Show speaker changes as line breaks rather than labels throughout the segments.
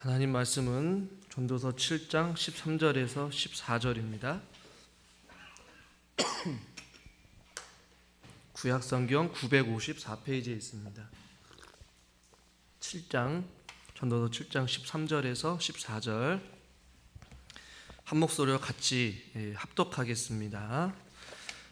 하나님 말씀은 전도서 7장 13절에서 14절입니다. 구약성경 954페이지에 있습니다. 7장 전도서 7장 13절에서 14절 한 목소리로 같이 합독하겠습니다.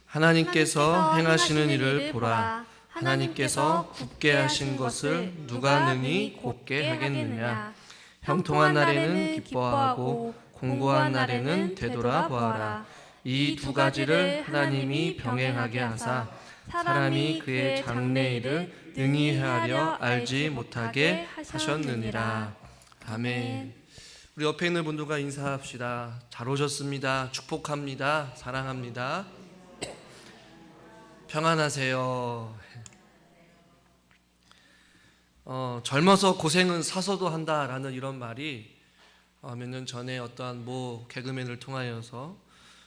하나님께서 행하시는 일을 보라. 하나님께서 굽게 하신 것을 누가 능히 곧게 하겠느냐. 형통한 날에는 기뻐하고 공고한 날에는 되돌아보아라. 이 두 가지를 하나님이 병행하게 하사 사람이 그의 장래일을 능히 헤아려 알지 못하게 하셨느니라. 아멘. 우리 옆에 있는 분들과 인사합시다. 잘 오셨습니다. 축복합니다. 사랑합니다. 평안하세요. 젊어서 고생은 사서도 한다라는 이런 말이 몇 년 전에 어떠한 모 개그맨을 통하여서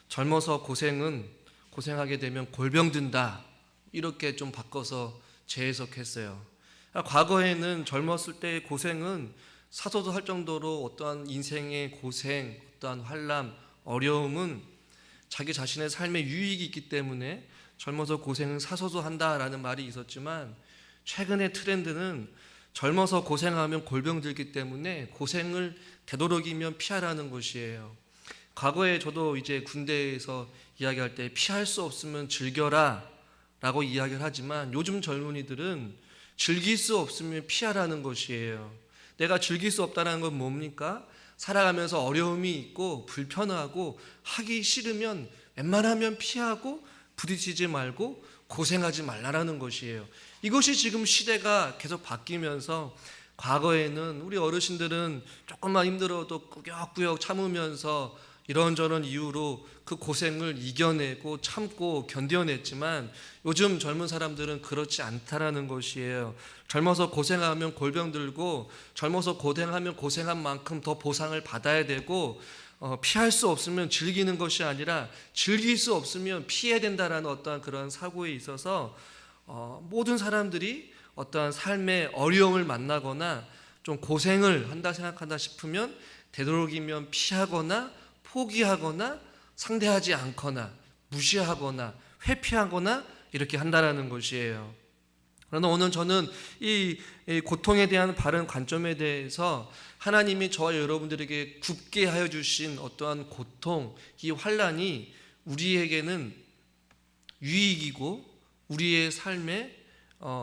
젊어서 고생하게 되면 골병 든다 이렇게 좀 바꿔서 재해석했어요. 과거에는 젊었을 때의 고생은 사서도 할 정도로 어떠한 인생의 고생, 어떠한 환난, 어려움은 자기 자신의 삶에 유익이 있기 때문에 젊어서 고생은 사서도 한다라는 말이 있었지만 최근의 트렌드는 젊어서 고생하면 골병 들기 때문에 고생을 되도록이면 피하라는 것이에요. 과거에 저도 이제 군대에서 이야기할 때 피할 수 없으면 즐겨라 라고 이야기를 하지만 요즘 젊은이들은 즐길 수 없으면 피하라는 것이에요. 내가 즐길 수 없다는 건 뭡니까? 살아가면서 어려움이 있고 불편하고 하기 싫으면 웬만하면 피하고 부딪히지 말고 고생하지 말라는 것이에요. 이것이 지금 시대가 계속 바뀌면서 과거에는 우리 어르신들은 조금만 힘들어도 꾸역꾸역 참으면서 이런저런 이유로 그 고생을 이겨내고 참고 견뎌냈지만 요즘 젊은 사람들은 그렇지 않다라는 것이에요. 젊어서 고생하면 골병 들고 젊어서 고생하면 고생한 만큼 더 보상을 받아야 되고 피할 수 없으면 즐기는 것이 아니라 즐길 수 없으면 피해야 된다라는 어떠한 그런 사고에 있어서 모든 사람들이 어떠한 삶의 어려움을 만나거나 좀 고생을 한다 생각한다 싶으면 되도록이면 피하거나 포기하거나 상대하지 않거나 무시하거나 회피하거나 이렇게 한다라는 것이에요. 그러나 오늘 저는 이 고통에 대한 바른 관점에 대해서 하나님이 저와 여러분들에게 굽게 하여 주신 어떠한 고통, 이 환난이 우리에게는 유익이고 우리의 삶에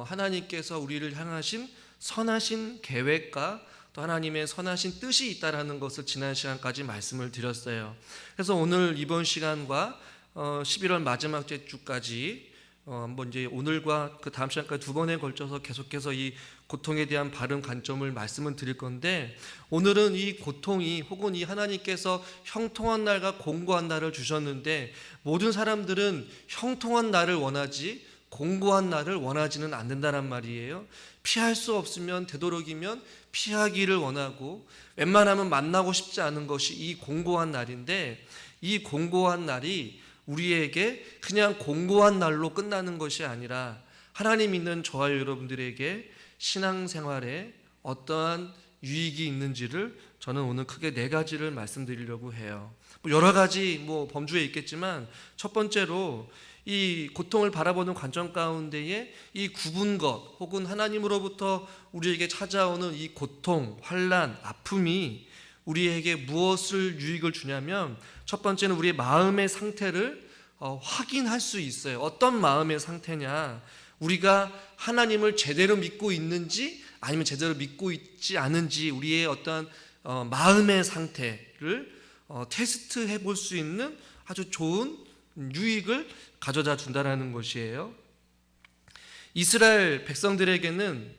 하나님께서 우리를 향하신 선하신 계획과 또 하나님의 선하신 뜻이 있다라는 것을 지난 시간까지 말씀을 드렸어요. 그래서 오늘 이번 시간과 11월 마지막 주까지 한번 이제 오늘과 그 다음 시간까지 두 번에 걸쳐서 계속해서 이 고통에 대한 바른 관점을 말씀을 드릴 건데, 오늘은 이 고통이 혹은 이 하나님께서 형통한 날과 공고한 날을 주셨는데 모든 사람들은 형통한 날을 원하지 공고한 날을 원하지는 않는다란 말이에요. 피할 수 없으면 되도록이면 피하기를 원하고 웬만하면 만나고 싶지 않은 것이 이 공고한 날인데, 이 공고한 날이 우리에게 그냥 공고한 날로 끝나는 것이 아니라 하나님 믿는 저와 여러분들에게 신앙생활에 어떠한 유익이 있는지를 저는 오늘 크게 4가지를 말씀드리려고 해요. 여러 가지 범주에 있겠지만 첫 번째로 이 고통을 바라보는 관점 가운데에 이 굽은 것 혹은 하나님으로부터 우리에게 찾아오는 이 고통, 환난, 아픔이 우리에게 무엇을 유익을 주냐면 첫 번째는 우리의 마음의 상태를 확인할 수 있어요. 어떤 마음의 상태냐, 우리가 하나님을 제대로 믿고 있는지 아니면 제대로 믿고 있지 않은지 우리의 어떤 마음의 상태를 테스트해 볼 수 있는 아주 좋은 유익을 가져다 준다라는 것이에요. 이스라엘 백성들에게는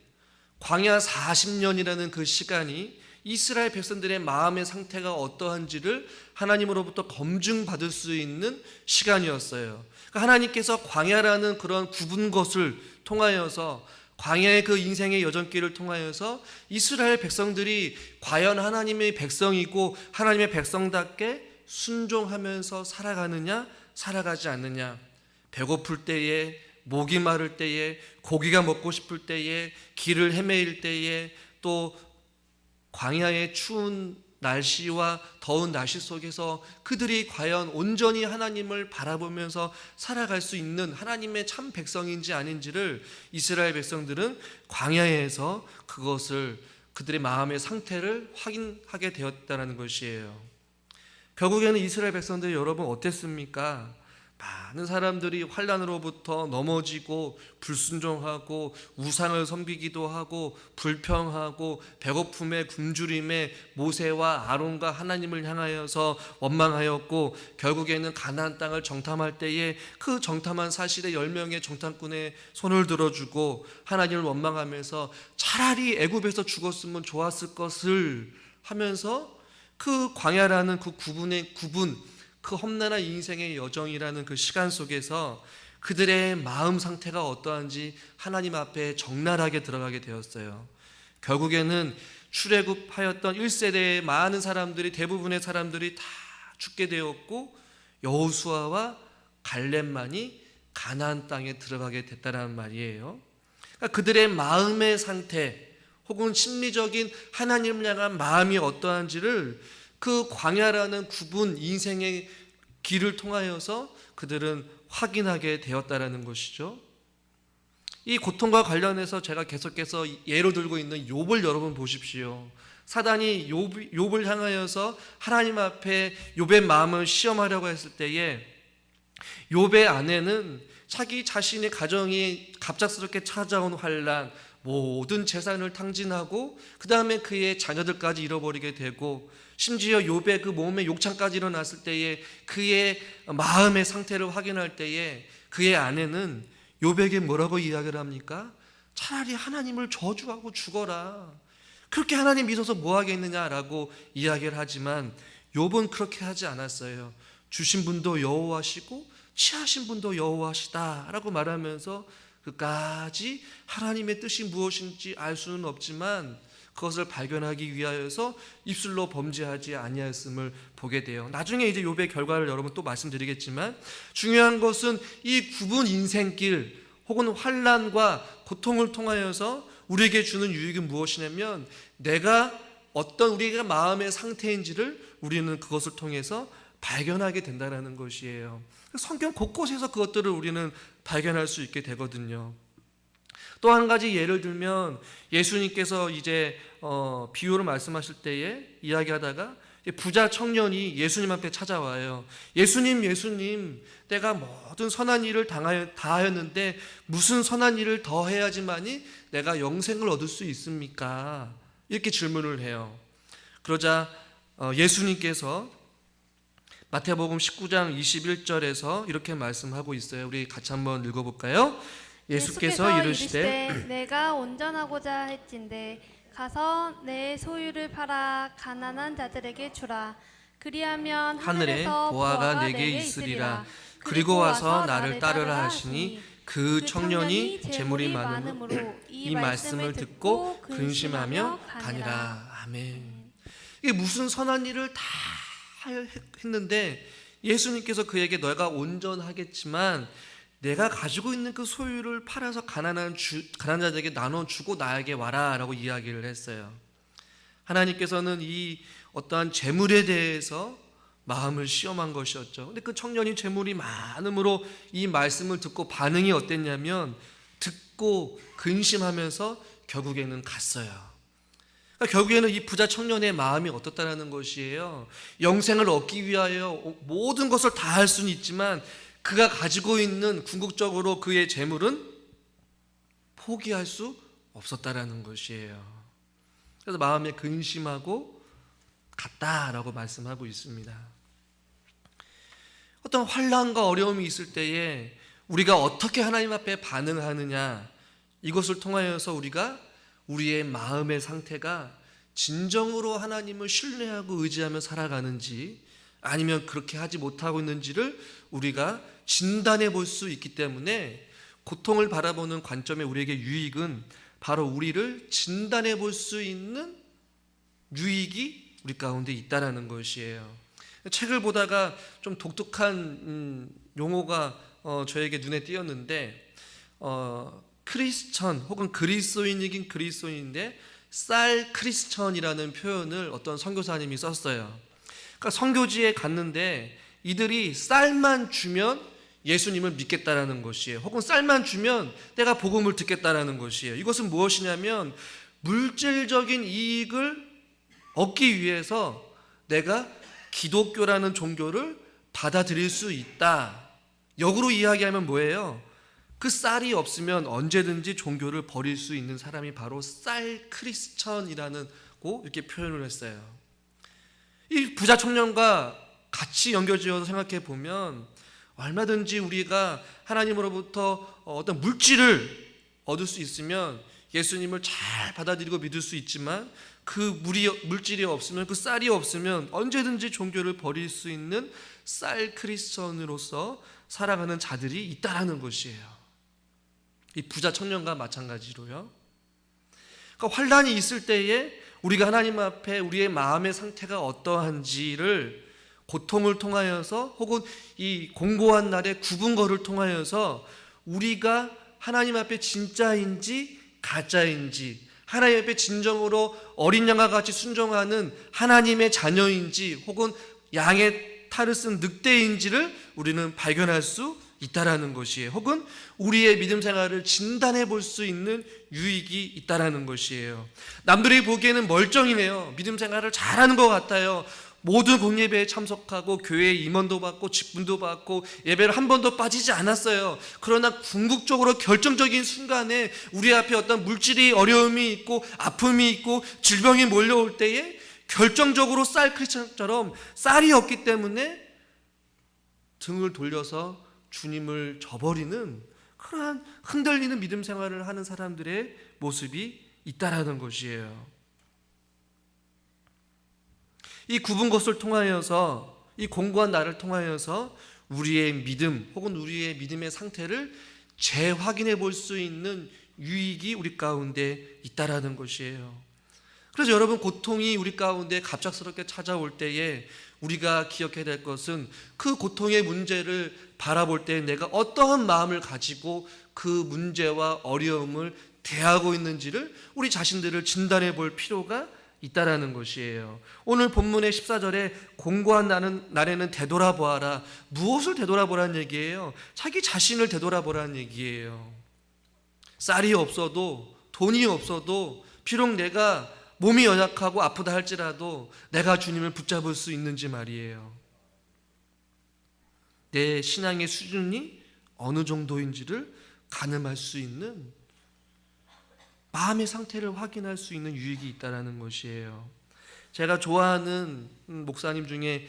광야 40년이라는 그 시간이 이스라엘 백성들의 마음의 상태가 어떠한지를 하나님으로부터 검증받을 수 있는 시간이었어요. 그러니까 하나님께서 광야라는 그런 굽은 것을 통하여서, 광야의 그 인생의 여정길을 통하여서 이스라엘 백성들이 과연 하나님의 백성이고 하나님의 백성답게 순종하면서 살아가느냐 살아가지 않느냐, 배고플 때에, 목이 마를 때에, 고기가 먹고 싶을 때에, 길을 헤매일 때에, 또 광야의 추운 날씨와 더운 날씨 속에서 그들이 과연 온전히 하나님을 바라보면서 살아갈 수 있는 하나님의 참 백성인지 아닌지를 이스라엘 백성들은 광야에서 그것을 그들의 마음의 상태를 확인하게 되었다는 것이에요. 결국에는 이스라엘 백성들이 여러분 어땠습니까? 많은 사람들이 환난으로부터 넘어지고 불순종하고 우상을 섬기기도 하고 불평하고 배고픔에 굶주림에 모세와 아론과 하나님을 향하여서 원망하였고, 결국에는 가나안 땅을 정탐할 때에 그 정탐한 사실에 10명의 정탐꾼의 손을 들어주고 하나님을 원망하면서 차라리 애굽에서 죽었으면 좋았을 것을 하면서 그 광야라는 그 그 험난한 인생의 여정이라는 그 시간 속에서 그들의 마음 상태가 어떠한지 하나님 앞에 적나라하게 들어가게 되었어요. 결국에는 출애굽하였던 1세대의 많은 사람들이, 대부분의 사람들이 다 죽게 되었고, 여호수아와 갈렙만이 가나안 땅에 들어가게 됐다는 말이에요. 그러니까 그들의 마음의 상태 혹은 심리적인 하나님을 향한 마음이 어떠한지를 그 광야라는 인생의 길을 통하여서 그들은 확인하게 되었다라는 것이죠. 이 고통과 관련해서 제가 계속해서 예로 들고 있는 욥을 여러분 보십시오. 사단이 욥을 향하여서 하나님 앞에 욥의 마음을 시험하려고 했을 때에 욥의 아내는 자기 자신의 가정이 갑작스럽게 찾아온 환난, 모든 재산을 탕진하고 그 다음에 그의 자녀들까지 잃어버리게 되고, 심지어 욥의 그 몸에 욕창까지 일어났을 때에 그의 마음의 상태를 확인할 때에 그의 아내는 욥에게 뭐라고 이야기를 합니까? 차라리 하나님을 저주하고 죽어라, 그렇게 하나님 믿어서 뭐 하겠느냐라고 이야기를 하지만 욥은 그렇게 하지 않았어요. 주신 분도 여호와시고 취하신 분도 여호와시다라고 말하면서 끝까지 하나님의 뜻이 무엇인지 알 수는 없지만 그것을 발견하기 위하여서 입술로 범죄하지 아니하였음을 보게 돼요. 나중에 이제 욥의 결과를 여러분 또 말씀드리겠지만, 중요한 것은 이 굽은 인생길 혹은 환난과 고통을 통하여서 우리에게 주는 유익은 무엇이냐면, 우리가 마음의 상태인지를 우리는 그것을 통해서 발견하게 된다는 것이에요. 성경 곳곳에서 그것들을 우리는 발견할 수 있게 되거든요. 또 한 가지 예를 들면, 예수님께서 이제 비유로 말씀하실 때에 이야기하다가 부자 청년이 예수님 앞에 찾아와요. 예수님, 내가 모든 선한 일을 다 하였는데 무슨 선한 일을 더 해야지만이 내가 영생을 얻을 수 있습니까? 이렇게 질문을 해요. 그러자 예수님께서 마태복음 19장 21절에서 이렇게 말씀하고 있어요. 우리 같이 한번 읽어볼까요? 예수께서 이르시되
내가 온전하고자 했진대 가서 내 소유를 팔아 가난한 자들에게 주라. 그리하면
하늘에 보화가 내게 있으리라. 그리고 와서 나를 따르라 하시니 그 청년이 재물이 많음으로 이 말씀을 듣고 근심하며 가니라. 아멘. 이게 무슨 선한 일을 다 했는데 예수님께서 그에게 너가 온전하겠지만 내가 가지고 있는 그 소유를 팔아서 가난한 자들에게 나눠주고 나에게 와라 라고 이야기를 했어요. 하나님께서는 이 어떠한 재물에 대해서 마음을 시험한 것이었죠. 근데 그 청년이 재물이 많음으로 이 말씀을 듣고 반응이 어땠냐면, 듣고 근심하면서 결국에는 갔어요. 그러니까 결국에는 이 부자 청년의 마음이 어떻다라는 것이에요. 영생을 얻기 위하여 모든 것을 다 할 수는 있지만 그가 가지고 있는 궁극적으로 그의 재물은 포기할 수 없었다라는 것이에요. 그래서 마음에 근심하고 갔다라고 말씀하고 있습니다. 어떤 환난과 어려움이 있을 때에 우리가 어떻게 하나님 앞에 반응하느냐, 이것을 통하여서 우리가 우리의 마음의 상태가 진정으로 하나님을 신뢰하고 의지하며 살아가는지 아니면 그렇게 하지 못하고 있는지를 우리가 진단해 볼 수 있기 때문에, 고통을 바라보는 관점의 우리에게 유익은 바로 우리를 진단해 볼 수 있는 유익이 우리 가운데 있다라는 것이에요. 책을 보다가 좀 독특한 용어가 저에게 눈에 띄었는데, 크리스천 혹은 그리스도인이긴 그리스도인인데 쌀 크리스천이라는 표현을 어떤 선교사님이 썼어요. 그러니까 선교지에 갔는데 이들이 쌀만 주면 예수님을 믿겠다라는 것이에요. 혹은 쌀만 주면 내가 복음을 듣겠다라는 것이에요. 이것은 무엇이냐면 물질적인 이익을 얻기 위해서 내가 기독교라는 종교를 받아들일 수 있다. 역으로 이야기하면 뭐예요? 그 쌀이 없으면 언제든지 종교를 버릴 수 있는 사람이 바로 쌀 크리스천이라는 고 이렇게 표현을 했어요. 이 부자 청년과 같이 연결지어서 생각해 보면 얼마든지 우리가 하나님으로부터 어떤 물질을 얻을 수 있으면 예수님을 잘 받아들이고 믿을 수 있지만 그 물질이 없으면, 그 쌀이 없으면 언제든지 종교를 버릴 수 있는 쌀 크리스천으로서 살아가는 자들이 있다라는 것이에요. 이 부자 청년과 마찬가지로요. 그러니까 환난이 있을 때에 우리가 하나님 앞에 우리의 마음의 상태가 어떠한지를 고통을 통하여서 혹은 이 공고한 날의 구분거를 통하여서 우리가 하나님 앞에 진짜인지 가짜인지, 하나님 앞에 진정으로 어린 양과 같이 순종하는 하나님의 자녀인지 혹은 양의 탈을 쓴 늑대인지를 우리는 발견할 수 있다라는 것이에요. 혹은 우리의 믿음 생활을 진단해 볼 수 있는 유익이 있다라는 것이에요. 남들이 보기에는 멀쩡이네요. 믿음 생활을 잘하는 것 같아요. 모든 공예배에 참석하고 교회에 임원도 받고 직분도 받고 예배를 한 번도 빠지지 않았어요. 그러나 궁극적으로 결정적인 순간에 우리 앞에 어떤 물질이 어려움이 있고 아픔이 있고 질병이 몰려올 때에 결정적으로 쌀 크리스천처럼 쌀이 없기 때문에 등을 돌려서 주님을 저버리는 그러한 흔들리는 믿음 생활을 하는 사람들의 모습이 있다라는 것이에요. 이 굽은 것을 통하여서, 이 공고한 날을 통하여서 우리의 믿음 혹은 우리의 믿음의 상태를 재확인해 볼 수 있는 유익이 우리 가운데 있다라는 것이에요. 그래서 여러분, 고통이 우리 가운데 갑작스럽게 찾아올 때에 우리가 기억해야 될 것은 그 고통의 문제를 바라볼 때 내가 어떠한 마음을 가지고 그 문제와 어려움을 대하고 있는지를 우리 자신들을 진단해 볼 필요가 있다라는 것이에요. 오늘 본문의 14절에 공고한 날에는 되돌아보아라. 무엇을 되돌아보라는 얘기예요? 자기 자신을 되돌아보라는 얘기예요. 쌀이 없어도, 돈이 없어도, 비록 내가 몸이 연약하고 아프다 할지라도 내가 주님을 붙잡을 수 있는지 말이에요. 내 신앙의 수준이 어느 정도인지를 가늠할 수 있는, 마음의 상태를 확인할 수 있는 유익이 있다는 것이에요. 제가 좋아하는 목사님 중에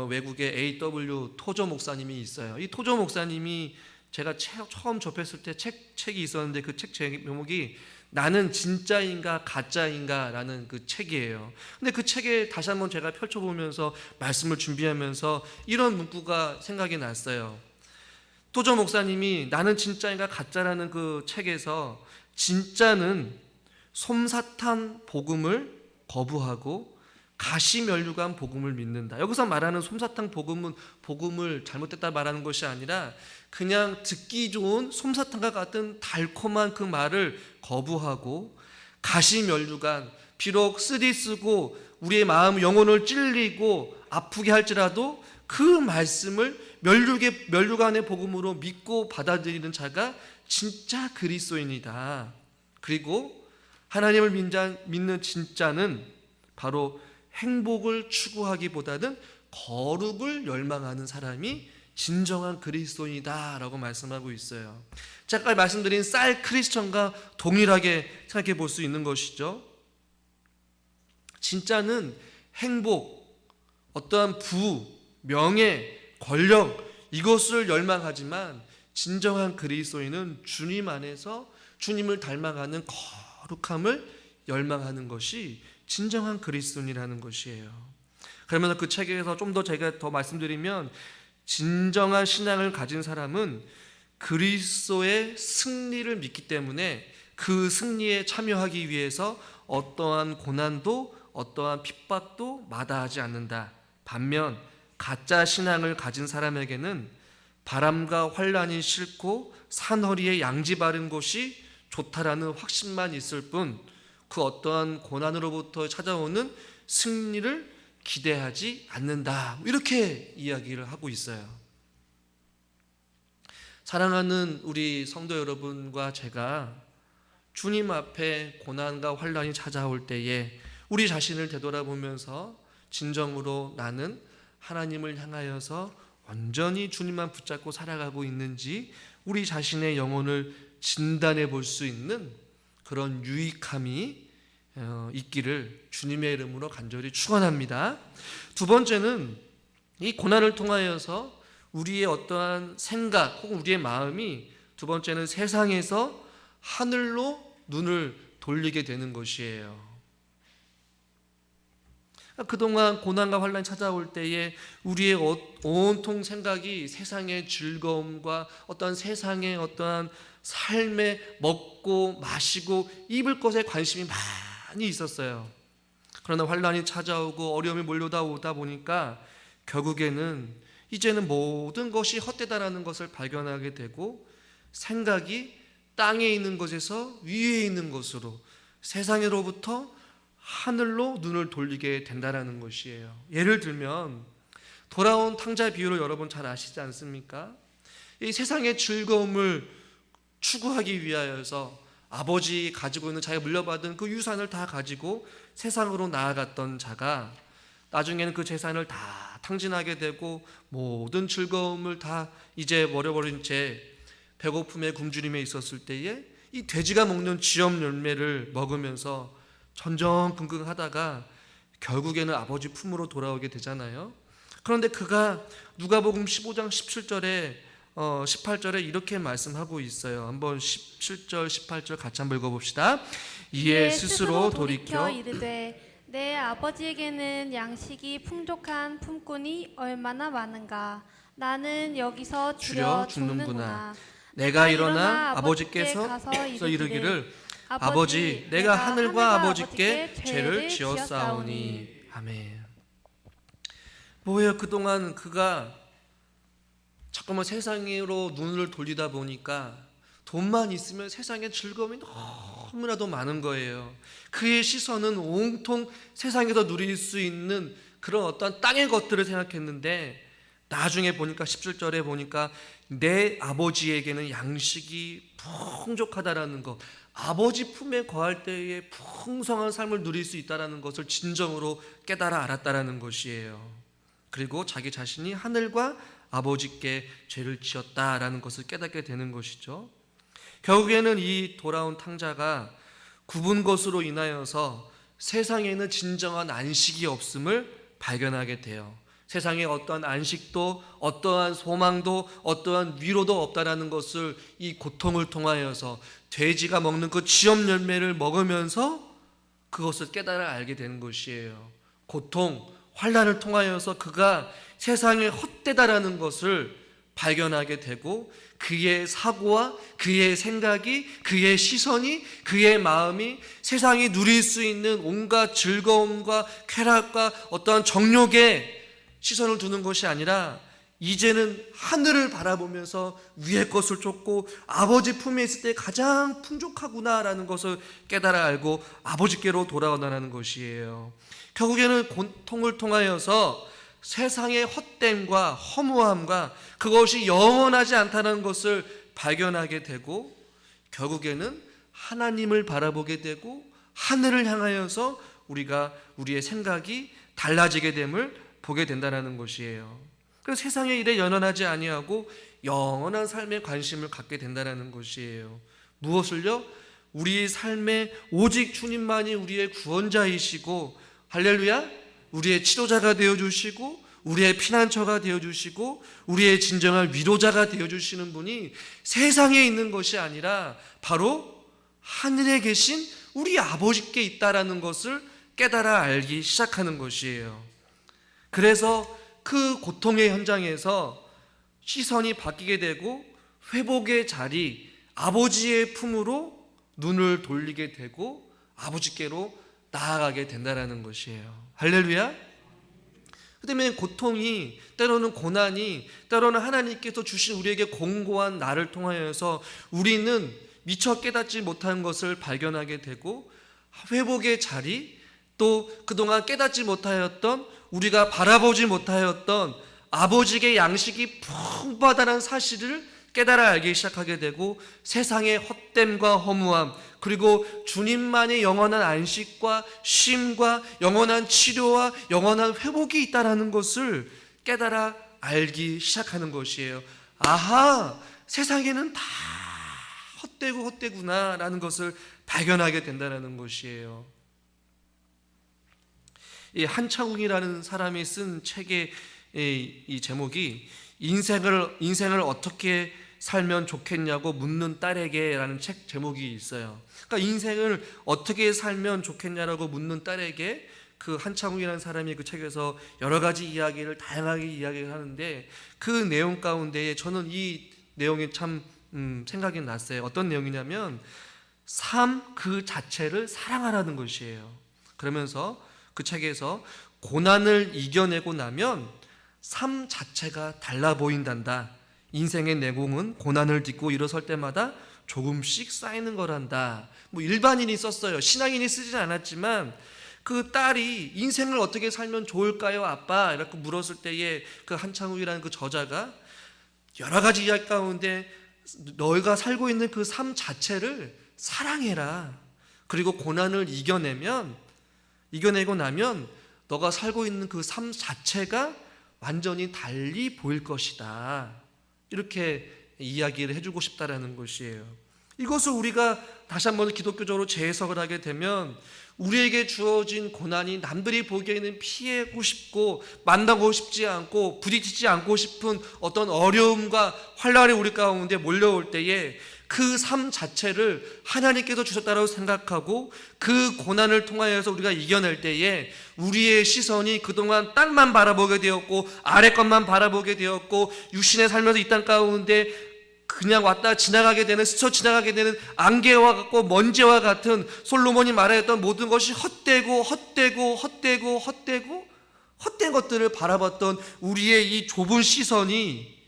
외국의 A.W. 토저 목사님이 있어요. 이 토저 목사님이 제가 처음 접했을 때 책이 있었는데 그 책 제목이 나는 진짜인가 가짜인가 라는 그 책이에요. 근데 그 책에 다시 한번 제가 펼쳐보면서 말씀을 준비하면서 이런 문구가 생각이 났어요. 토저 목사님이 나는 진짜인가 가짜라는 그 책에서 진짜는 솜사탕 복음을 거부하고 가시면류관 복음을 믿는다. 여기서 말하는 솜사탕 복음은 복음을 잘못됐다 말하는 것이 아니라 그냥 듣기 좋은 솜사탕과 같은 달콤한 그 말을 거부하고 가시면류관, 비록 쓰디쓰고 우리의 마음 영혼을 찔리고 아프게 할지라도 그 말씀을 면류관의 복음으로 믿고 받아들이는 자가 진짜 그리스도인이다. 그리고 하나님을 믿는 진짜는 바로 행복을 추구하기보다는 거룩을 열망하는 사람이 진정한 그리스도인이다 라고 말씀하고 있어요. 제가 말씀드린 쌀 크리스천과 동일하게 생각해 볼 수 있는 것이죠. 진짜는 행복, 어떠한 부, 명예, 권력 이것을 열망하지만 진정한 그리스도인은 주님 안에서 주님을 닮아가는 거룩함을 열망하는 것이 진정한 그리스도인이라는 것이에요. 그러면서 그 책에서 좀 더 제가 더 말씀드리면 진정한 신앙을 가진 사람은 그리스도의 승리를 믿기 때문에 그 승리에 참여하기 위해서 어떠한 고난도 어떠한 핍박도 마다하지 않는다. 반면 가짜 신앙을 가진 사람에게는 바람과 환란이 싫고 산허리에 양지 바른 곳이 좋다라는 확신만 있을 뿐 그 어떠한 고난으로부터 찾아오는 승리를 기대하지 않는다. 이렇게 이야기를 하고 있어요. 사랑하는 우리 성도 여러분과 제가 주님 앞에 고난과 환난이 찾아올 때에 우리 자신을 되돌아보면서 진정으로 나는 하나님을 향하여서 온전히 주님만 붙잡고 살아가고 있는지 우리 자신의 영혼을 진단해 볼 수 있는 그런 유익함이 있기를 주님의 이름으로 간절히 축원합니다. 두 번째는 이 고난을 통하여서 우리의 어떠한 생각 혹은 우리의 마음이 두 번째는 세상에서 하늘로 눈을 돌리게 되는 것이에요. 그동안 고난과 환난이 찾아올 때에 우리의 온통 생각이 세상의 즐거움과 어떠한 세상의 어떠한 삶에 먹고 마시고 입을 것에 관심이 많이 있었어요. 그러나 환난이 찾아오고 어려움이 몰려오다 보니까 결국에는 이제는 모든 것이 헛되다라는 것을 발견하게 되고 생각이 땅에 있는 것에서 위에 있는 것으로 세상으로부터 하늘로 눈을 돌리게 된다라는 것이에요. 예를 들면 돌아온 탕자 비유를 여러분 잘 아시지 않습니까? 이 세상의 즐거움을 추구하기 위하여서 아버지 가지고 있는 자기가 물려받은 그 유산을 다 가지고 세상으로 나아갔던 자가 나중에는 그 재산을 다 탕진하게 되고 모든 즐거움을 다 잊어버려버린 채 배고픔에 굶주림에 있었을 때에 이 돼지가 먹는 쥐염 열매를 먹으면서 전전긍긍하다가 결국에는 아버지 품으로 돌아오게 되잖아요. 그런데 그가 누가복음 15장 17절에 18절에 이렇게 말씀하고 있어요. 한번 17절 18절 같이 한번 읽어봅시다. 이에 스스로 돌이켜
이르되 내 아버지에게는 양식이 풍족한 품꾼이 얼마나 많은가. 나는 여기서
줄여 죽는구나. 내가 일어나 아버지께서 이르기를 아버지 내가 하늘과 아버지께 죄를 지었사오니. 아멘. 뭐예요? 그동안 그가 잠깐만 세상으로 눈을 돌리다 보니까 돈만 있으면 세상의 즐거움이 너무나도 많은 거예요. 그의 시선은 온통 세상에서 누릴 수 있는 그런 어떤 땅의 것들을 생각했는데 나중에 보니까 17절에 보니까 내 아버지에게는 양식이 풍족하다라는 것, 아버지 품에 거할 때에 풍성한 삶을 누릴 수 있다라는 것을 진정으로 깨달아 알았다라는 것이에요. 그리고 자기 자신이 하늘과 아버지께 죄를 지었다라는 것을 깨닫게 되는 것이죠. 결국에는 이 돌아온 탕자가 굽은 것으로 인하여서 세상에는 진정한 안식이 없음을 발견하게 돼요. 세상에 어떠한 안식도 어떠한 소망도 어떠한 위로도 없다라는 것을 이 고통을 통하여서 돼지가 먹는 그 쥐염 열매를 먹으면서 그것을 깨달아 알게 되는 것이에요. 고통, 환난을 통하여서 그가 세상에 헛되다라는 것을 발견하게 되고 그의 사고와 그의 생각이 그의 시선이 그의 마음이 세상이 누릴 수 있는 온갖 즐거움과 쾌락과 어떠한 정욕에 시선을 두는 것이 아니라 이제는 하늘을 바라보면서 위의 것을 쫓고 아버지 품에 있을 때 가장 풍족하구나라는 것을 깨달아 알고 아버지께로 돌아오라는 것이에요. 결국에는 고통을 통하여서 세상의 헛됨과 허무함과 그것이 영원하지 않다는 것을 발견하게 되고 결국에는 하나님을 바라보게 되고 하늘을 향하여서 우리의 생각이 달라지게 됨을 보게 된다는 것이에요. 그래서 세상의 일에 연연하지 아니하고 영원한 삶에 관심을 갖게 된다는 것이에요. 무엇을요? 우리의 삶에 오직 주님만이 우리의 구원자이시고 할렐루야, 우리의 치료자가 되어주시고 우리의 피난처가 되어주시고 우리의 진정한 위로자가 되어주시는 분이 세상에 있는 것이 아니라 바로 하늘에 계신 우리 아버지께 있다라는 것을 깨달아 알기 시작하는 것이에요. 그래서 그 고통의 현장에서 시선이 바뀌게 되고 회복의 자리, 아버지의 품으로 눈을 돌리게 되고 아버지께로 나아가게 된다는 것이에요. 할렐루야. 그 때문에 고통이 때로는 고난이 때로는 하나님께서 주신 우리에게 공고한 날을 통하여서 우리는 미처 깨닫지 못한 것을 발견하게 되고 회복의 자리, 또 그동안 깨닫지 못하였던, 우리가 바라보지 못하였던 아버지의 양식이 풍부하다는 사실을 깨달아 알기 시작하게 되고, 세상의 헛됨과 허무함, 그리고 주님만의 영원한 안식과 쉼과 영원한 치료와 영원한 회복이 있다는 것을 깨달아 알기 시작하는 것이에요. 아하, 세상에는 다 헛되구나 라는 것을 발견하게 된다는 것이에요. 이 한창웅이라는 사람이 쓴 책의 이 제목이 인생을 어떻게 살면 좋겠냐고 묻는 딸에게라는 책 제목이 있어요. 그러니까 인생을 어떻게 살면 좋겠냐라고 묻는 딸에게 그 한창웅이라는 사람이 그 책에서 여러 가지 이야기를 다양하게 이야기를 하는데, 그 내용 가운데에 저는 이 내용이 참 생각이 났어요. 어떤 내용이냐면 삶 그 자체를 사랑하라는 것이에요. 그러면서 그 책에서 고난을 이겨내고 나면 삶 자체가 달라 보인단다. 인생의 내공은 고난을 딛고 일어설 때마다 조금씩 쌓이는 거란다. 뭐 일반인이 썼어요. 신앙인이 쓰진 않았지만 그 딸이 인생을 어떻게 살면 좋을까요, 아빠? 이렇게 물었을 때에 그 한창욱이라는 그 저자가 여러 가지 이야기 가운데 너희가 살고 있는 그 삶 자체를 사랑해라. 그리고 고난을 이겨내고 나면 너가 살고 있는 그 삶 자체가 완전히 달리 보일 것이다. 이렇게 이야기를 해주고 싶다라는 것이에요. 이것을 우리가 다시 한번 기독교적으로 재해석을 하게 되면 우리에게 주어진 고난이 남들이 보기에는 피하고 싶고 만나고 싶지 않고 부딪히지 않고 싶은 어떤 어려움과 환난이 우리 가운데 몰려올 때에 그 삶 자체를 하나님께서 주셨다고 생각하고 그 고난을 통하여서 우리가 이겨낼 때에 우리의 시선이 그동안 땅만 바라보게 되었고 아래 것만 바라보게 되었고 육신에 살면서 이 땅 가운데 그냥 왔다 지나가게 되는, 스쳐 지나가게 되는 안개와 같고 먼지와 같은 솔로몬이 말하였던 모든 것이 헛된 것들을 바라봤던 우리의 이 좁은 시선이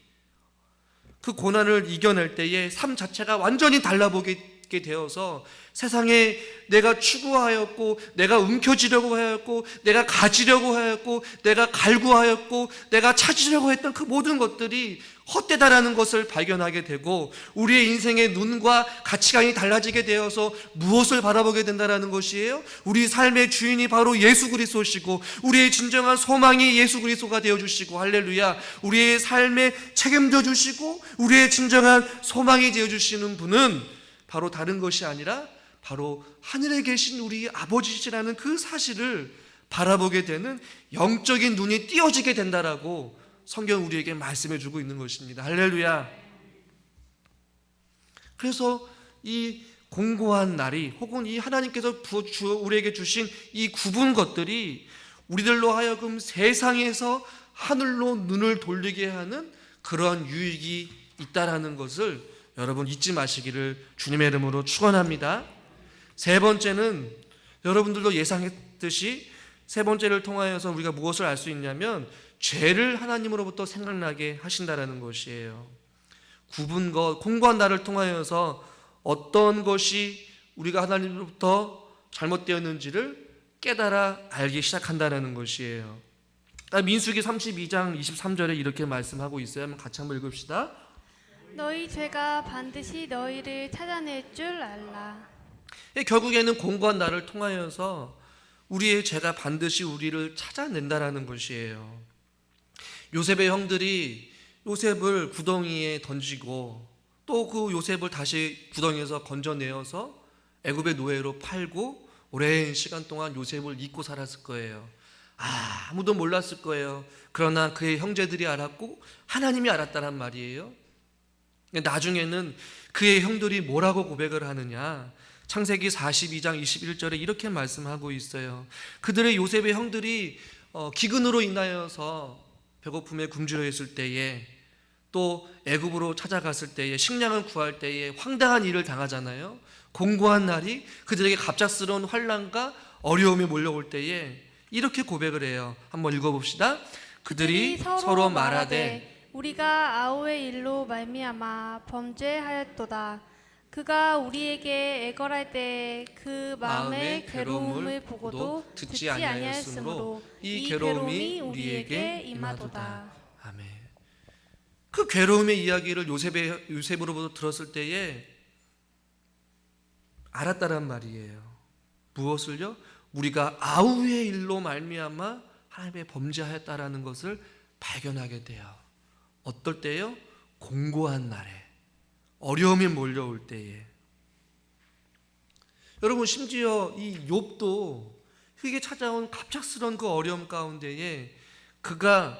그 고난을 이겨낼 때에 삶 자체가 완전히 달라보게 되어서 세상에 내가 추구하였고 내가 움켜쥐려고 하였고 내가 가지려고 하였고 내가 갈구하였고 내가 찾으려고 했던 그 모든 것들이 헛되다라는 것을 발견하게 되고 우리의 인생의 눈과 가치관이 달라지게 되어서 무엇을 바라보게 된다라는 것이에요? 우리 삶의 주인이 바로 예수 그리스도시고 우리의 진정한 소망이 예수 그리스도가 되어주시고, 할렐루야, 우리의 삶에 책임져 주시고 우리의 진정한 소망이 되어주시는 분은 바로 다른 것이 아니라 바로 하늘에 계신 우리 아버지시라는 그 사실을 바라보게 되는 영적인 눈이 띄어지게 된다라고 성경 우리에게 말씀해 주고 있는 것입니다. 할렐루야. 그래서 이 공고한 날이 혹은 이 하나님께서 우리에게 주신 이 구분 것들이 우리들로 하여금 세상에서 하늘로 눈을 돌리게 하는 그러한 유익이 있다라는 것을 여러분 잊지 마시기를 주님의 이름으로 축원합니다. 세 번째는 여러분들도 예상했듯이 세 번째를 통하여서 우리가 무엇을 알 수 있냐면 죄를 하나님으로부터 생각나게 하신다라는 것이에요. 공고한 날을 통하여서 어떤 것이 우리가 하나님으로부터 잘못되었는지를 깨달아 알기 시작한다는 것이에요. 민수기 32장 23절에 이렇게 말씀하고 있어요. 한번 같이 한번 읽읍시다.
너희 죄가 반드시 너희를 찾아낼 줄 알라.
결국에는 공고한 날을 통하여서 우리의 죄가 반드시 우리를 찾아낸다라는 것이에요. 요셉의 형들이 요셉을 구덩이에 던지고 또 그 요셉을 다시 구덩이에서 건져내어서 애굽의 노예로 팔고 오랜 시간 동안 요셉을 잊고 살았을 거예요. 아무도 몰랐을 거예요. 그러나 그의 형제들이 알았고 하나님이 알았다란 말이에요. 나중에는 그의 형들이 뭐라고 고백을 하느냐, 창세기 42장 21절에 이렇게 말씀하고 있어요. 그들의 요셉의 형들이 기근으로 인하여서 배고픔에 굶주려 있을 때에 또 애굽으로 찾아갔을 때에 식량을 구할 때에 황당한 일을 당하잖아요. 공고한 날이 그들에게 갑작스러운 환난과 어려움이 몰려올 때에 이렇게 고백을 해요. 한번 읽어봅시다. 그들이 서로 말하되
우리가 아우의 일로 말미암아 범죄하였도다. 그가 우리에게 애걸할 때 그 마음의 괴로움을 보고도 듣지 아니하였으므로 이 괴로움이 우리에게 임하도다.
아멘. 그 괴로움의 이야기를 요셉으로부터 들었을 때에 알았다란 말이에요. 무엇을요? 우리가 아우의 일로 말미암아 하나님의 범죄하였다라는 것을 발견하게 돼요. 어떨 때요? 공고한 날에, 어려움이 몰려올 때에. 여러분, 심지어 이 욥도 그게 찾아온 갑작스러운 그 어려움 가운데에 그가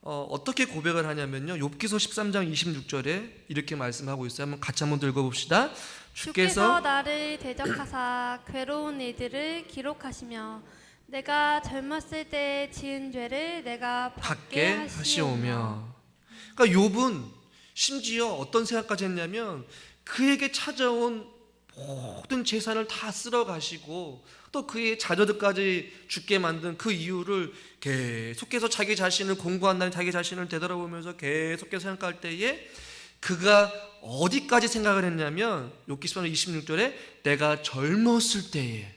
어떻게 고백을 하냐면요, 욥기서 13장 26절에 이렇게 말씀하고 있어요. 같이 한번 읽어봅시다.
주께서 나를 대적하사 괴로운 일들을 기록하시며 내가 젊었을 때 지은 죄를 내가 받게 하시오며.
그러니까 욥은 심지어 어떤 생각까지 했냐면 그에게 찾아온 모든 재산을 다 쓸어 가시고 또 그의 자녀들까지 죽게 만든 그 이유를 계속해서 자기 자신을 공고한 날 자기 자신을 되돌아보면서 계속해서 생각할 때에 그가 어디까지 생각을 했냐면 욥기 10장 26절에 내가 젊었을 때에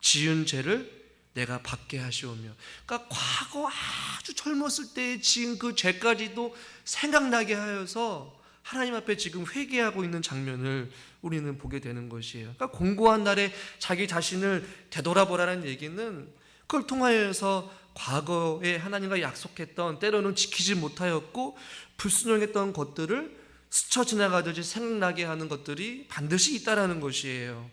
지은 죄를 내가 받게 하시오며. 그러니까 과거 아주 젊었을 때에 지은 그 죄까지도 생각나게 하여서 하나님 앞에 지금 회개하고 있는 장면을 우리는 보게 되는 것이에요. 그러니까 공고한 날에 자기 자신을 되돌아보라는 얘기는 그걸 통하여서 과거에 하나님과 약속했던, 때로는 지키지 못하였고 불순종했던 것들을 스쳐 지나가듯이 생각나게 하는 것들이 반드시 있다라는 것이에요.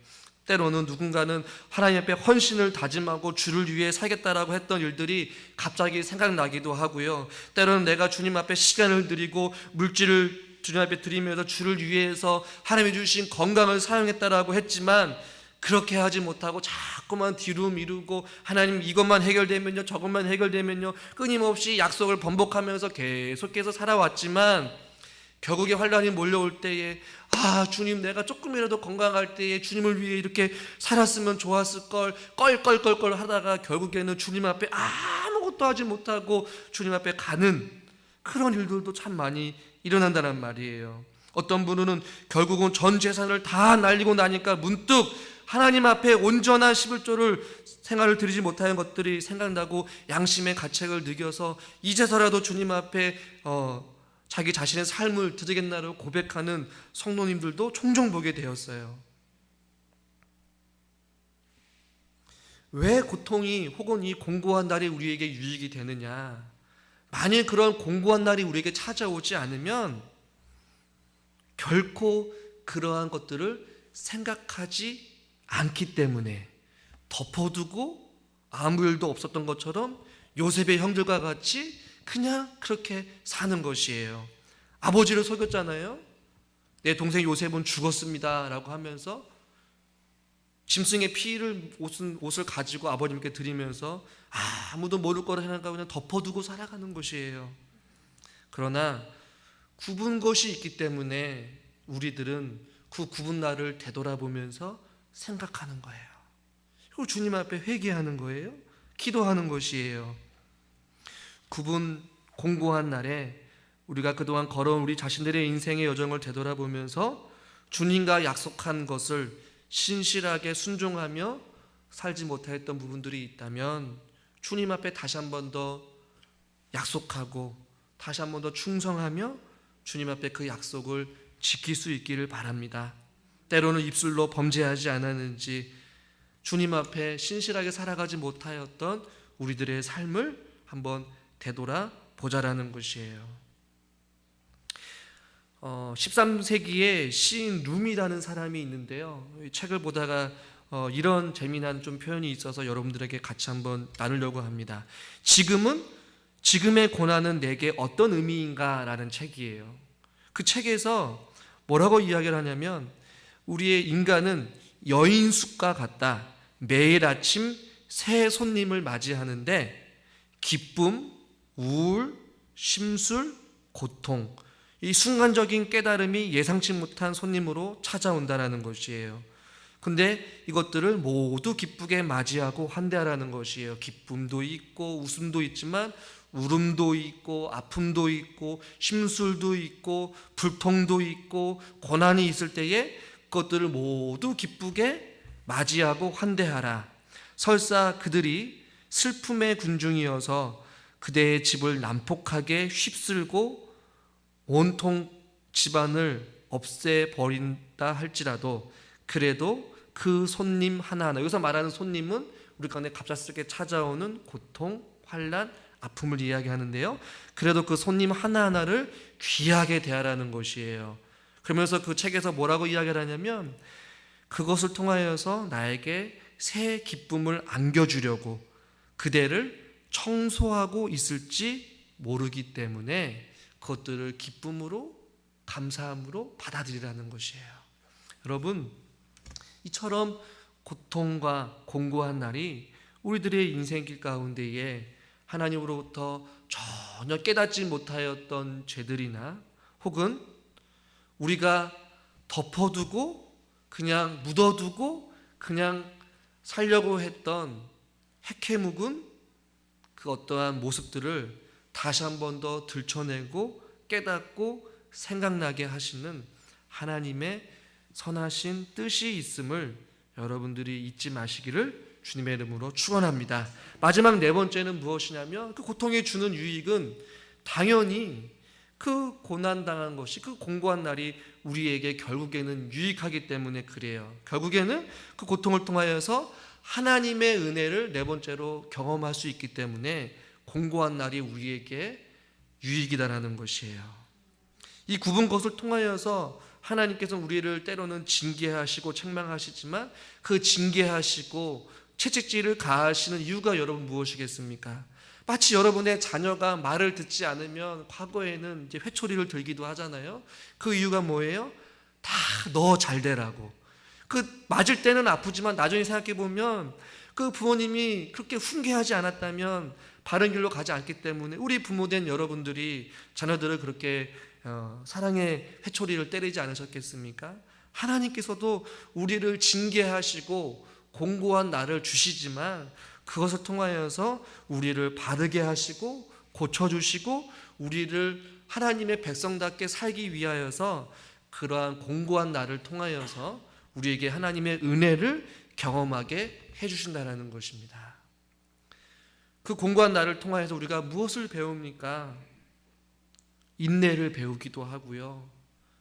때로는 누군가는 하나님 앞에 헌신을 다짐하고 주를 위해 살겠다라고 했던 일들이 갑자기 생각나기도 하고요. 때로는 내가 주님 앞에 시간을 드리고 물질을 주님 앞에 드리면서 주를 위해서 하나님이 주신 건강을 사용했다라고 했지만 그렇게 하지 못하고 자꾸만 뒤로 미루고 하나님 이것만 해결되면요 저것만 해결되면요 끊임없이 약속을 번복하면서 계속해서 살아왔지만 결국에 환란이 몰려올 때에 주님 내가 조금이라도 건강할 때에 주님을 위해 이렇게 살았으면 좋았을 걸 껄껄껄껄 하다가 결국에는 주님 앞에 아무것도 하지 못하고 주님 앞에 가는 그런 일들도 참 많이 일어난다는 말이에요. 어떤 분은 결국은 전 재산을 다 날리고 나니까 문득 하나님 앞에 온전한 11조를 생활을 드리지 못하는 것들이 생각나고 양심의 가책을 느껴서 이제서라도 주님 앞에 자기 자신의 삶을 드리겠나라고 고백하는 성도님들도 종종 보게 되었어요. 왜 고통이 혹은 이 공고한 날이 우리에게 유익이 되느냐? 만일 그런 공고한 날이 우리에게 찾아오지 않으면 결코 그러한 것들을 생각하지 않기 때문에 덮어두고 아무 일도 없었던 것처럼 요셉의 형들과 같이 그냥 그렇게 사는 것이에요. 아버지를 속였잖아요. 내 동생 요셉은 죽었습니다 라고 하면서 짐승의 피를 옷을 가지고 아버님께 드리면서 아무도 모를 거라 생각하고 그냥 덮어두고 살아가는 것이에요. 그러나 굽은 것이 있기 때문에 우리들은 그 굽은 날을 되돌아보면서 생각하는 거예요. 그리고 주님 앞에 회개하는 거예요. 기도하는 것이에요. 굽은 공고한 날에 우리가 그동안 걸어온 우리 자신들의 인생의 여정을 되돌아보면서 주님과 약속한 것을 신실하게 순종하며 살지 못했던 부분들이 있다면 주님 앞에 다시 한 번 더 약속하고 다시 한 번 더 충성하며 주님 앞에 그 약속을 지킬 수 있기를 바랍니다. 때로는 입술로 범죄하지 않았는지 주님 앞에 신실하게 살아가지 못하였던 우리들의 삶을 한번 되돌아보자라는 것이에요. 13세기에 시인 룸이라는 사람이 있는데요. 이 책을 보다가 이런 재미난 좀 표현이 있어서 여러분들에게 같이 한번 나누려고 합니다. 지금의 고난은 내게 어떤 의미인가 라는 책이에요. 그 책에서 뭐라고 이야기를 하냐면 우리의 인간은 여인숙과 같다. 매일 아침 새 손님을 맞이하는데 기쁨, 우울, 심술, 고통 이 순간적인 깨달음이 예상치 못한 손님으로 찾아온다는 것이에요. 근데 이것들을 모두 기쁘게 맞이하고 환대하라는 것이에요. 기쁨도 있고 웃음도 있지만 울음도 있고 아픔도 있고 심술도 있고 불통도 있고 고난이 있을 때에 그것들을 모두 기쁘게 맞이하고 환대하라. 설사 그들이 슬픔의 군중이어서 그대의 집을 난폭하게 휩쓸고 온통 집안을 없애버린다 할지라도 그래도 그 손님 하나하나, 여기서 말하는 손님은 우리 가운데 갑작스럽게 찾아오는 고통, 환난, 아픔을 이야기하는데요, 그래도 그 손님 하나하나를 귀하게 대하라는 것이에요. 그러면서 그 책에서 뭐라고 이야기를 하냐면 그것을 통하여서 나에게 새 기쁨을 안겨주려고 그대를 청소하고 있을지 모르기 때문에 그것들을 기쁨으로 감사함으로 받아들이라는 것이에요. 여러분, 이처럼 고통과 공고한 날이 우리들의 인생길 가운데에 하나님으로부터 전혀 깨닫지 못하였던 죄들이나 혹은 우리가 덮어두고 그냥 묻어두고 그냥 살려고 했던 해케묵은 그 어떠한 모습들을 다시 한 번 더 들춰내고 깨닫고 생각나게 하시는 하나님의 선하신 뜻이 있음을 여러분들이 잊지 마시기를 주님의 이름으로 축원합니다. 마지막 네 번째는 무엇이냐면 그 고통이 주는 유익은 당연히 그 고난당한 것이, 그 공고한 날이 우리에게 결국에는 유익하기 때문에 그래요. 결국에는 그 고통을 통하여서 하나님의 은혜를 네 번째로 경험할 수 있기 때문에 공고한 날이 우리에게 유익이다라는 것이에요. 이 굽은 것을 통하여서 하나님께서 우리를 때로는 징계하시고 책망하시지만 그 징계하시고 채찍질을 가하시는 이유가 여러분 무엇이겠습니까? 마치 여러분의 자녀가 말을 듣지 않으면 과거에는 이제 회초리를 들기도 하잖아요. 그 이유가 뭐예요? 다 너 잘 되라고. 그 맞을 때는 아프지만 나중에 생각해 보면 그 부모님이 그렇게 훈계하지 않았다면 바른 길로 가지 않기 때문에 우리 부모된 여러분들이 자녀들을 그렇게 사랑의 회초리를 때리지 않으셨겠습니까? 하나님께서도 우리를 징계하시고 공고한 날을 주시지만 그것을 통하여서 우리를 바르게 하시고 고쳐주시고 우리를 하나님의 백성답게 살기 위하여서 그러한 공고한 날을 통하여서 우리에게 하나님의 은혜를 경험하게 해주신다는 것입니다. 그 공고한 날을 통하여서 우리가 무엇을 배웁니까? 인내를 배우기도 하고요,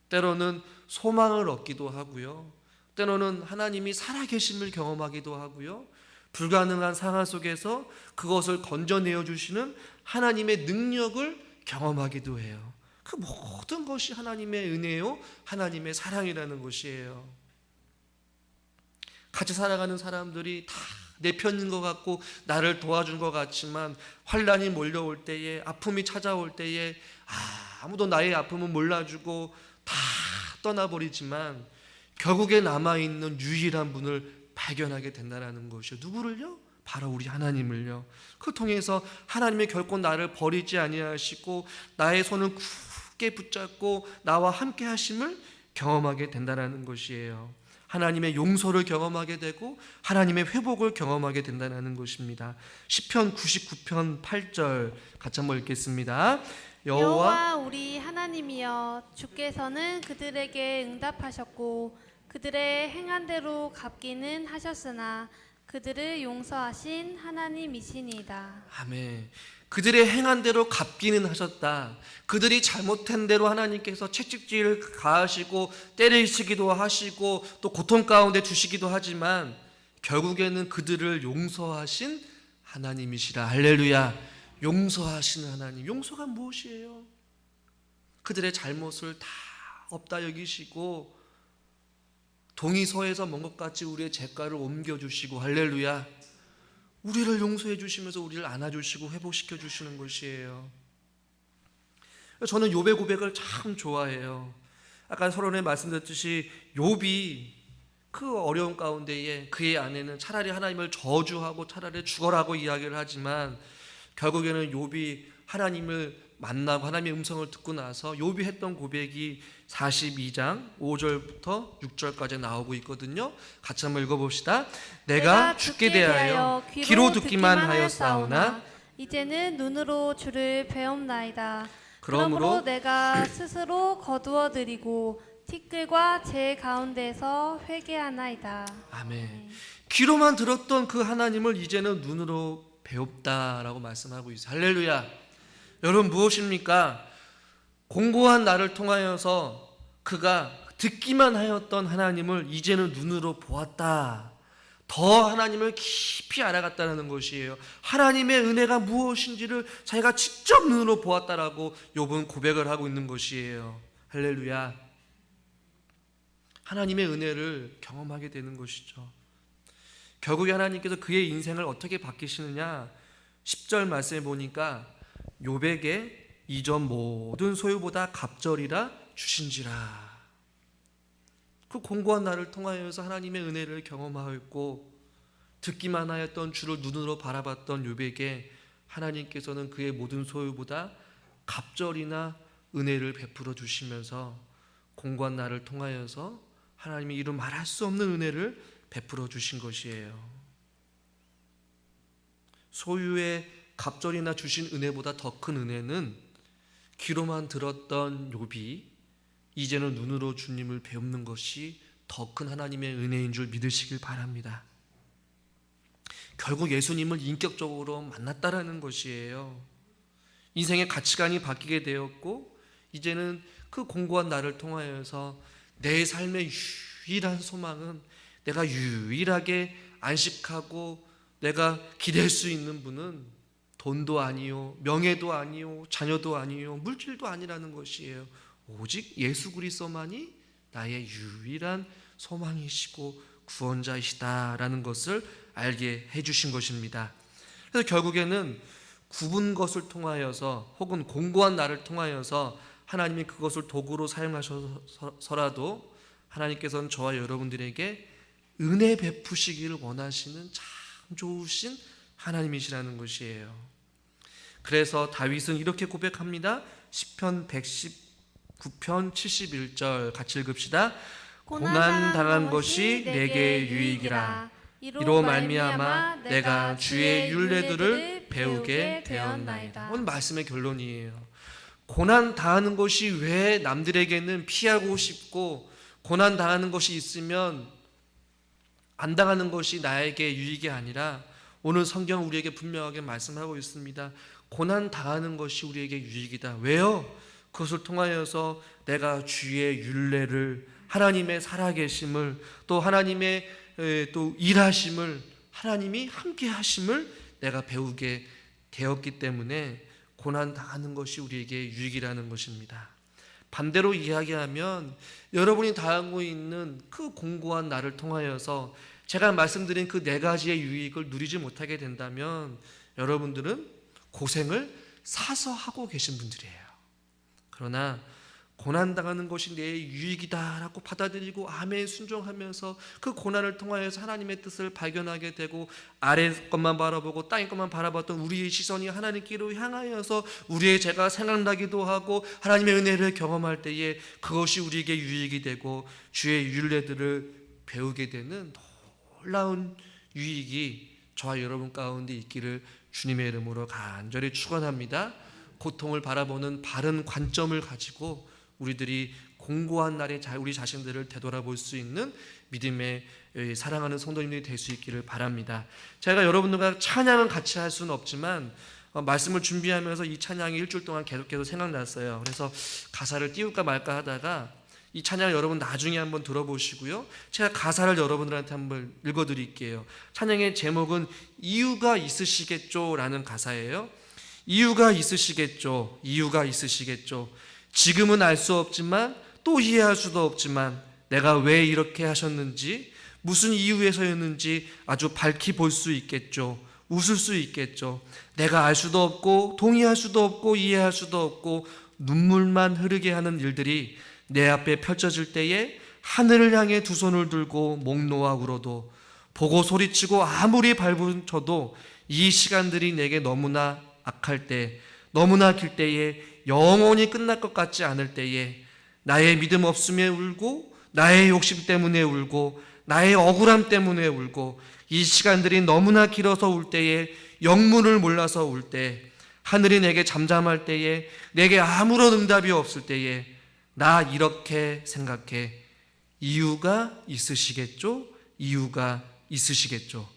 때로는 소망을 얻기도 하고요, 때로는 하나님이 살아계심을 경험하기도 하고요, 불가능한 상황 속에서 그것을 건져내어 주시는 하나님의 능력을 경험하기도 해요. 그 모든 것이 하나님의 은혜요, 하나님의 사랑이라는 것이에요. 같이 살아가는 사람들이 다 내 편인 것 같고 나를 도와준 것 같지만 환난이 몰려올 때에, 아픔이 찾아올 때에 아무도 나의 아픔은 몰라주고 다 떠나버리지만 결국에 남아있는 유일한 분을 발견하게 된다는 것이요. 누구를요? 바로 우리 하나님을요. 그 통해서 하나님이 결코 나를 버리지 아니하시고 나의 손을 굳게 붙잡고 나와 함께 하심을 경험하게 된다는 것이에요. 하나님의 용서를 경험하게 되고 하나님의 회복을 경험하게 된다는 것입니다. 시편 99편 8절 같이 한번 읽겠습니다.
여호와 우리 하나님이여, 주께서는 그들에게 응답하셨고 그들의 행한 대로 갚기는 하셨으나 그들을 용서하신 하나님이시니이다.
아멘. 그들의 행한 대로 갚기는 하셨다. 그들이 잘못한 대로 하나님께서 채찍질을 가하시고 때리시기도 하시고 또 고통 가운데 주시기도 하지만 결국에는 그들을 용서하신 하나님이시라. 할렐루야. 용서하시는 하나님. 용서가 무엇이에요? 그들의 잘못을 다 없다 여기시고 동의서에서 먼 것 같이 우리의 죄가를 옮겨주시고, 할렐루야, 우리를 용서해 주시면서 우리를 안아주시고 회복시켜 주시는 것이에요. 저는 욥의 고백을 참 좋아해요. 아까 서론에 말씀드렸듯이 욥이 그 어려운 가운데에 그의 아내는 차라리 하나님을 저주하고 차라리 죽어라고 이야기를 하지만 결국에는 욥이 하나님을 만나고 하나님의 음성을 듣고 나서 욥이 했던 고백이 42장 5절부터 6절까지 나오고 있거든요. 같이 한번 읽어봅시다. 내가 죽게 대하여 귀로 듣기만 하였사오나
이제는 눈으로 주를 배움나이다.
그러므로
그러므로 내가 스스로 거두어드리고 티끌과 제 가운데서 회개하나이다.
아멘. 귀로만 들었던 그 하나님을 이제는 눈으로 배웁다라고 말씀하고 있어요. 할렐루야. 여러분 무엇입니까? 공고한 나를 통하여서 그가 듣기만 하였던 하나님을 이제는 눈으로 보았다. 더 하나님을 깊이 알아갔다는 것이에요. 하나님의 은혜가 무엇인지를 자기가 직접 눈으로 보았다라고 욥은 고백을 하고 있는 것이에요. 할렐루야. 하나님의 은혜를 경험하게 되는 것이죠. 결국에 하나님께서 그의 인생을 어떻게 바뀌시느냐? 10절 말씀에 보니까 욥에게 이전 모든 소유보다 갑절이라 주신지라. 그 공고한 나를 통하여서 하나님의 은혜를 경험하였고 듣기만 하였던 주를 눈으로 바라봤던 욥에게 하나님께서는 그의 모든 소유보다 갑절이나 은혜를 베풀어 주시면서 공고한 나를 통하여서 하나님의 이루 말할 수 없는 은혜를 베풀어 주신 것이에요. 소유의 갑절이나 주신 은혜보다 더 큰 은혜는 귀로만 들었던 욥이 이제는 눈으로 주님을 배우는 것이 더 큰 하나님의 은혜인 줄 믿으시길 바랍니다. 결국 예수님을 인격적으로 만났다라는 것이에요. 인생의 가치관이 바뀌게 되었고 이제는 그 공고한 나를 통하여서 내 삶의 유일한 소망은 내가 유일하게 안식하고 내가 기댈 수 있는 분은 돈도 아니요, 명예도 아니요, 자녀도 아니요, 물질도 아니라는 것이에요. 오직 예수 그리스도만이 나의 유일한 소망이시고 구원자이시다라는 것을 알게 해주신 것입니다. 그래서 결국에는 굽은 것을 통하여서 혹은 공고한 나를 통하여서 하나님이 그것을 도구로 사용하셔서라도 하나님께서는 저와 여러분들에게 은혜 베푸시기를 원하시는 참 좋으신 하나님이시라는 것이에요. 그래서 다윗은 이렇게 고백합니다. 시편 119편 71절 같이 읽읍시다. 고난 당한 것이 내게 유익이라. 이로 말미암아 내가 주의 율례들을 배우게 되었나이다. 오늘 말씀의 결론이에요. 고난 당하는 것이 왜 남들에게는 피하고 싶고 고난 당하는 것이 있으면 안 당하는 것이 나에게 유익이 아니라 오늘 성경 우리에게 분명하게 말씀하고 있습니다. 고난 당하는 것이 우리에게 유익이다. 왜요? 그것을 통하여서 내가 주의 율례를, 하나님의 살아계심을, 또 하나님의 또 일하심을, 하나님이 함께 하심을 내가 배우게 되었기 때문에 고난 당하는 것이 우리에게 유익이라는 것입니다. 반대로 이야기하면 여러분이 당하고 있는 그 공고한 나를 통하여서 제가 말씀드린 그 네 가지의 유익을 누리지 못하게 된다면 여러분들은 고생을 사서 하고 계신 분들이에요. 그러나 고난당하는 것이 내 유익이다라고 받아들이고 아멘 순종하면서 그 고난을 통하여서 하나님의 뜻을 발견하게 되고 아래 것만 바라보고 땅의 것만 바라봤던 우리의 시선이 하나님께로 향하여서 우리의 죄가 생각나기도 하고 하나님의 은혜를 경험할 때에 그것이 우리에게 유익이 되고 주의 율례들을 배우게 되는 놀라운 유익이 저와 여러분 가운데 있기를 주님의 이름으로 간절히 축원합니다. 고통을 바라보는 바른 관점을 가지고 우리들이 공고한 날에 우리 자신들을 되돌아볼 수 있는 믿음의 사랑하는 성도님들이 될 수 있기를 바랍니다. 제가 여러분들과 찬양은 같이 할 수는 없지만 말씀을 준비하면서 이 찬양이 일주일 동안 계속해서 생각났어요. 그래서 가사를 띄울까 말까 하다가 이 찬양 여러분 나중에 한번 들어보시고요. 제가 가사를 여러분들한테 한번 읽어드릴게요. 찬양의 제목은 이유가 있으시겠죠 라는 가사예요. 이유가 있으시겠죠. 이유가 있으시겠죠. 지금은 알 수 없지만 또 이해할 수도 없지만 내가 왜 이렇게 하셨는지 무슨 이유에서였는지 아주 밝히 볼 수 있겠죠. 웃을 수 있겠죠. 내가 알 수도 없고 동의할 수도 없고 이해할 수도 없고 눈물만 흐르게 하는 일들이 내 앞에 펼쳐질 때에 하늘을 향해 두 손을 들고 목 놓아 울어도 보고 소리치고 아무리 발부쳐도 이 시간들이 내게 너무나 악할 때 너무나 길 때에, 영원히 끝날 것 같지 않을 때에, 나의 믿음 없음에 울고, 나의 욕심 때문에 울고, 나의 억울함 때문에 울고, 이 시간들이 너무나 길어서 울 때에, 영문을 몰라서 울 때, 하늘이 내게 잠잠할 때에, 내게 아무런 응답이 없을 때에, 나 이렇게 생각해. 이유가 있으시겠죠? 이유가 있으시겠죠?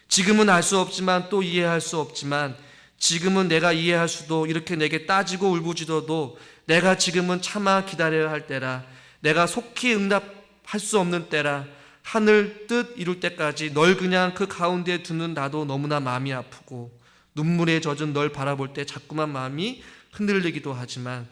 지금은 알 수 없지만, 또 이해할 수 없지만, 지금은 내가 이해할 수도, 이렇게 내게 따지고 울부짖어도 내가 지금은 참아 기다려야 할 때라, 내가 속히 응답할 수 없는 때라, 하늘 뜻 이룰 때까지 널 그냥 그 가운데 두는 나도 너무나 마음이 아프고, 눈물에 젖은 널 바라볼 때 자꾸만 마음이 흔들리기도 하지만,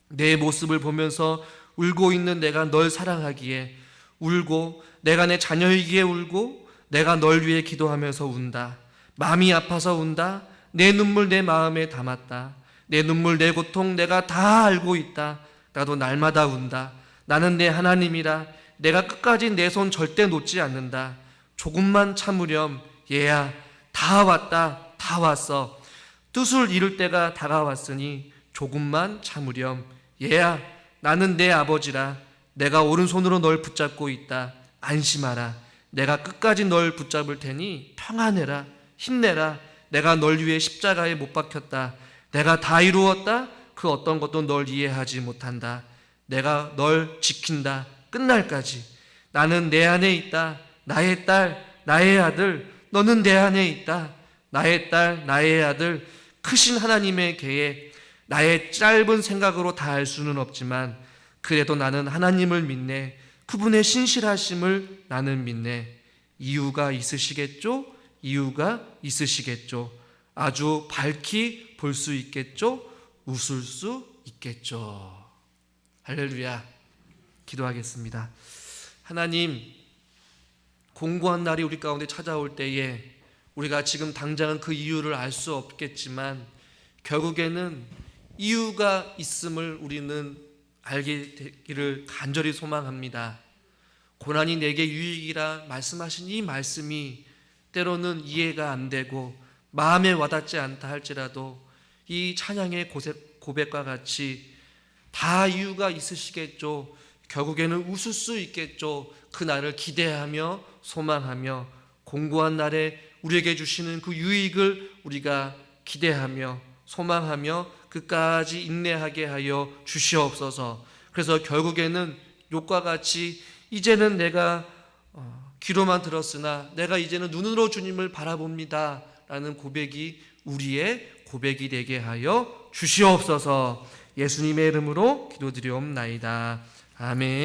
내 모습을 보면서 울고 있는 내가 널 사랑하기에 울고, 내가 내 자녀이기에 울고, 내가 널 위해 기도하면서 운다. 마음이 아파서 운다. 내 눈물 내 마음에 담았다. 내 눈물 내 고통 내가 다 알고 있다. 나도 날마다 운다. 나는 내 하나님이라. 내가 끝까지 내 손 절대 놓지 않는다. 조금만 참으렴. 얘야, 다 왔다. 다 왔어. 뜻을 이룰 때가 다가왔으니 조금만 참으렴. 얘야, 나는 내 아버지라. 내가 오른손으로 널 붙잡고 있다. 안심하라. 내가 끝까지 널 붙잡을 테니 평안해라. 힘내라. 내가 널 위해 십자가에 못 박혔다. 내가 다 이루었다. 그 어떤 것도 널 이해하지 못한다. 내가 널 지킨다. 끝날까지. 나는 내 안에 있다. 나의 딸, 나의 아들, 너는 내 안에 있다. 나의 딸, 나의 아들, 크신 하나님의 계획, 나의 짧은 생각으로 다 알 수는 없지만 그래도 나는 하나님을 믿네. 그분의 신실하심을 나는 믿네. 이유가 있으시겠죠? 이유가 있으시겠죠? 아주 밝히 볼 수 있겠죠? 웃을 수 있겠죠? 할렐루야. 기도하겠습니다. 하나님, 공고한 날이 우리 가운데 찾아올 때에 우리가 지금 당장은 그 이유를 알 수 없겠지만 결국에는 이유가 있음을 우리는 알게 되기를 간절히 소망합니다. 고난이 내게 유익이라 말씀하신 이 말씀이 때로는 이해가 안 되고 마음에 와닿지 않다 할지라도 이 찬양의 고백과 같이 다 이유가 있으시겠죠. 결국에는 웃을 수 있겠죠. 그 날을 기대하며 소망하며 공고한 날에 우리에게 주시는 그 유익을 우리가 기대하며 소망하며 끝까지 인내하게 하여 주시옵소서. 그래서 결국에는 욥과 같이 이제는 내가 귀로만 들었으나 내가 이제는 눈으로 주님을 바라봅니다 라는 고백이 우리의 고백이 되게 하여 주시옵소서. 예수님의 이름으로 기도드리옵나이다. 아멘.